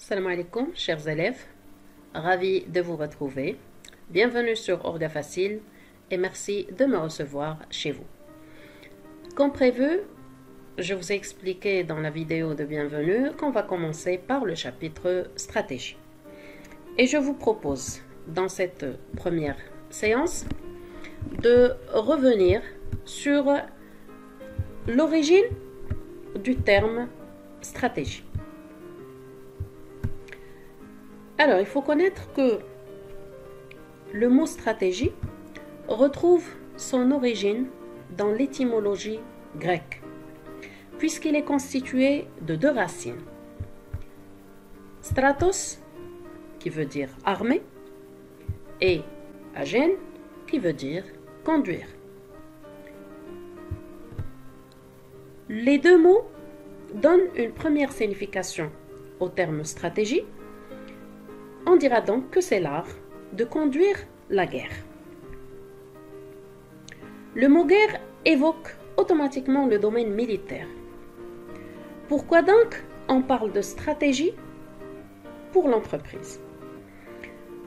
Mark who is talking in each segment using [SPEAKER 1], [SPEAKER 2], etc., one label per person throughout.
[SPEAKER 1] Salam alaikum, chers élèves. Ravi de vous retrouver. Bienvenue sur Orga Facile et merci de me recevoir chez vous. Comme prévu, je vous ai expliqué dans la vidéo de bienvenue qu'on va commencer par le chapitre stratégie. Et je vous propose, dans cette première séance, de revenir sur l'origine du terme stratégie. Alors, il faut connaître que le mot stratégie retrouve son origine dans l'étymologie grecque, puisqu'il est constitué de deux racines. Stratos, qui veut dire armée, et agène, qui veut dire conduire. Les deux mots donnent une première signification au terme stratégie. On dira donc que c'est l'art de conduire la guerre. Le mot guerre évoque automatiquement le domaine militaire. Pourquoi donc on parle de stratégie pour l'entreprise?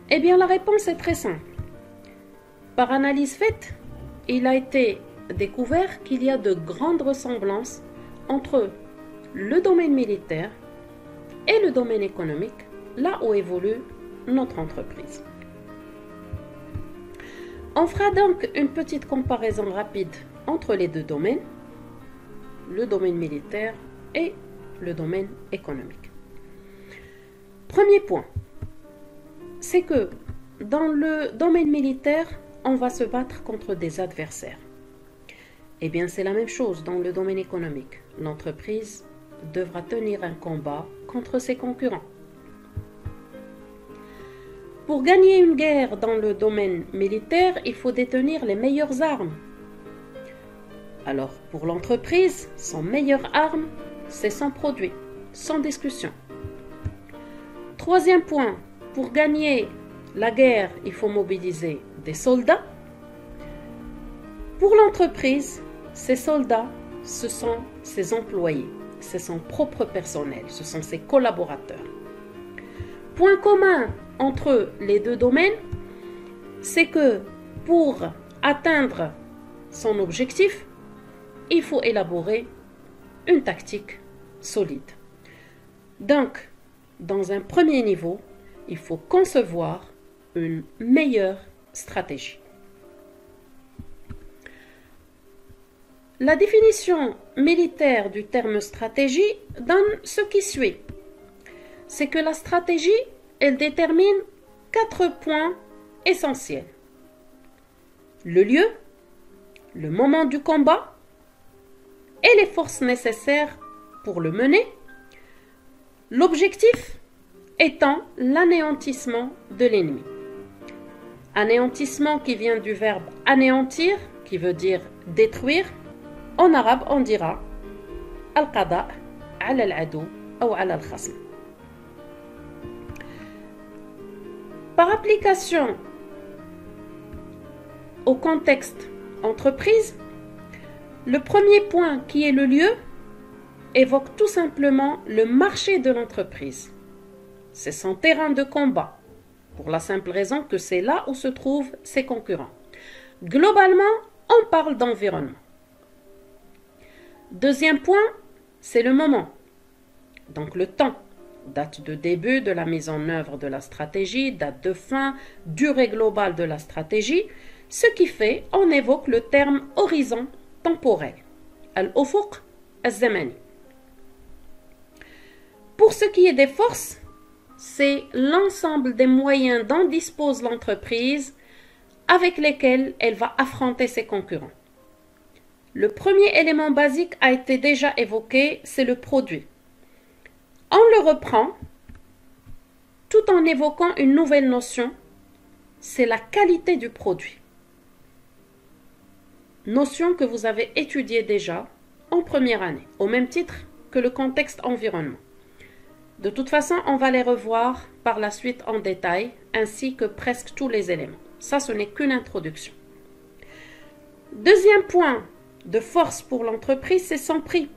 [SPEAKER 1] Eh bien, la réponse est très simple. Par analyse faite, il a été découvert qu'il y a de grandes ressemblances entre le domaine militaire et le domaine économique, là où évolue notre entreprise. On fera donc une petite comparaison rapide entre les deux domaines, le domaine militaire et le domaine économique. Premier point, c'est que dans le domaine militaire, on va se battre contre des adversaires. Eh bien, c'est la même chose dans le domaine économique. L'entreprise devra tenir un combat contre ses concurrents. Pour gagner une guerre dans le domaine militaire, il faut détenir les meilleures armes. Alors, pour l'entreprise, son meilleure arme, c'est son produit, sans discussion. Troisième point, pour gagner la guerre, il faut mobiliser des soldats. Pour l'entreprise, ces soldats, ce sont ses employés, c'est son propre personnel, ce sont ses collaborateurs. Point commun entre les deux domaines, c'est que pour atteindre son objectif, il faut élaborer une tactique solide. Donc, dans un premier niveau, il faut concevoir une meilleure stratégie. La définition militaire du terme stratégie donne ce qui suit. C'est que la stratégie, elle détermine 4 points essentiels. Le lieu, le moment du combat et les forces nécessaires pour le mener. L'objectif étant l'anéantissement de l'ennemi. Anéantissement qui vient du verbe anéantir, qui veut dire détruire. En arabe, on dira al-qada' ala al-adou ou ala al-khasm. Par application au contexte entreprise, le premier point qui est le lieu évoque tout simplement le marché de l'entreprise. C'est son terrain de combat, pour la simple raison que c'est là où se trouvent ses concurrents. Globalement, on parle d'environnement. Deuxième point, c'est le moment, donc le temps. Date de début de la mise en œuvre de la stratégie, date de fin, durée globale de la stratégie, ce qui fait, on évoque le terme horizon temporel, al-ufuq az-zamani. Pour ce qui est des forces, c'est l'ensemble des moyens dont dispose l'entreprise avec lesquels elle va affronter ses concurrents. Le premier élément basique a été déjà évoqué, c'est le produit. On le reprend tout en évoquant une nouvelle notion, c'est la qualité du produit. Notion que vous avez étudiée déjà en première année, au même titre que le contexte environnement. De toute façon, on va les revoir par la suite en détail, ainsi que presque tous les éléments. Ça, ce n'est qu'une introduction. Deuxième point de force pour l'entreprise, c'est son prix.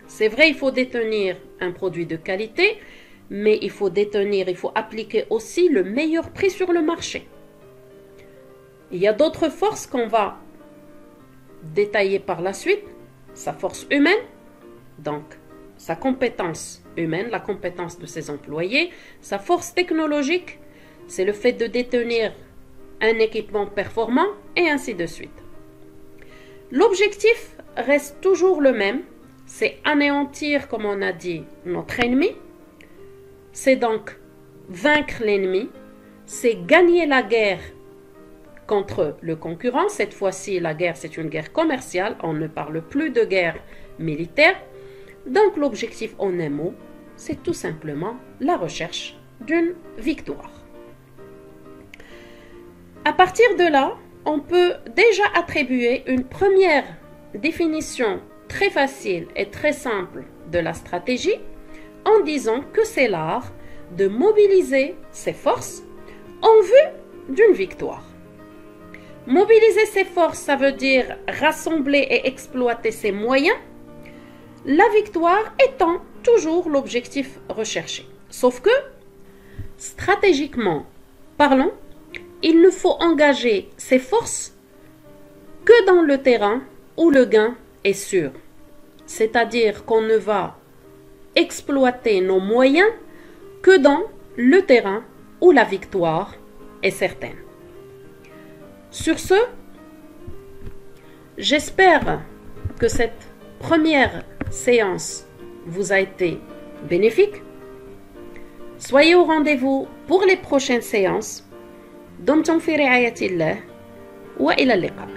[SPEAKER 1] C'est vrai, il faut détenir un produit de qualité, mais il faut détenir, il faut appliquer aussi le meilleur prix sur le marché. Il y a d'autres forces qu'on va détailler par la suite. Sa force humaine, donc sa compétence humaine, la compétence de ses employés, sa force technologique, c'est le fait de détenir un équipement performant et ainsi de suite. L'objectif reste toujours le même, c'est anéantir, comme on a dit, notre ennemi. C'est donc vaincre l'ennemi, c'est gagner la guerre contre le concurrent. Cette fois-ci, la guerre, c'est une guerre commerciale, on ne parle plus de guerre militaire. Donc l'objectif en un mot, c'est tout simplement la recherche d'une victoire. À partir de là, on peut déjà attribuer une première définition très facile et très simple de la stratégie en disant que c'est l'art de mobiliser ses forces en vue d'une victoire. Mobiliser ses forces, ça veut dire rassembler et exploiter ses moyens, la victoire étant toujours l'objectif recherché. Sauf que, stratégiquement parlant, il ne faut engager ses forces que dans le terrain où le gain est sûr. C'est-à-dire qu'on ne va exploiter nos moyens que dans le terrain où la victoire est certaine. Sur ce, j'espère que cette première séance vous a été bénéfique. Soyez au rendez-vous pour les prochaines séances. دمتم في رعاية الله وإلى اللقاء.